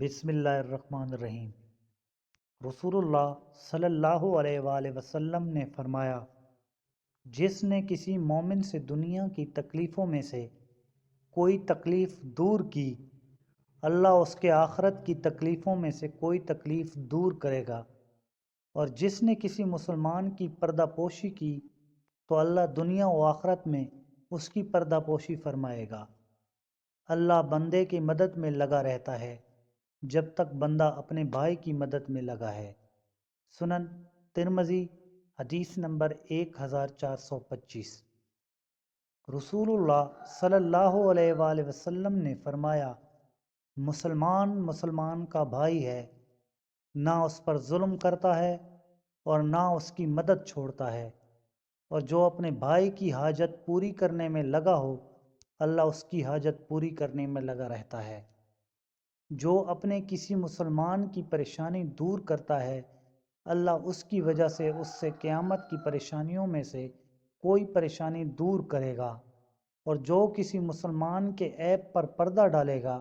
بسم اللہ الرحمن الرحیم۔ رسول اللہ صلی اللہ علیہ وآلہ وسلم نے فرمایا، جس نے کسی مومن سے دنیا کی تکلیفوں میں سے کوئی تکلیف دور کی، اللہ اس کے آخرت کی تکلیفوں میں سے کوئی تکلیف دور کرے گا، اور جس نے کسی مسلمان کی پردہ پوشی کی تو اللہ دنیا و آخرت میں اس کی پردہ پوشی فرمائے گا۔ اللہ بندے کی مدد میں لگا رہتا ہے جب تک بندہ اپنے بھائی کی مدد میں لگا ہے۔ سنن ترمذی، حدیث نمبر 1425۔ رسول اللہ صلی اللہ علیہ وآلہ وسلم نے فرمایا، مسلمان کا بھائی ہے، نہ اس پر ظلم کرتا ہے اور نہ اس کی مدد چھوڑتا ہے، اور جو اپنے بھائی کی حاجت پوری کرنے میں لگا ہو، اللہ اس کی حاجت پوری کرنے میں لگا رہتا ہے۔ جو اپنے کسی مسلمان کی پریشانی دور کرتا ہے، اللہ اس کی وجہ سے اس سے قیامت کی پریشانیوں میں سے کوئی پریشانی دور کرے گا، اور جو کسی مسلمان کے عیب پر پردہ ڈالے گا،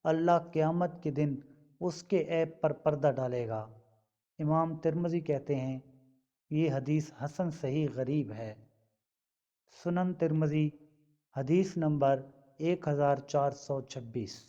اللہ قیامت کے دن اس کے عیب پر پردہ ڈالے گا۔ امام ترمذی کہتے ہیں، یہ حدیث حسن صحیح غریب ہے۔ سنن ترمذی، حدیث نمبر 1426۔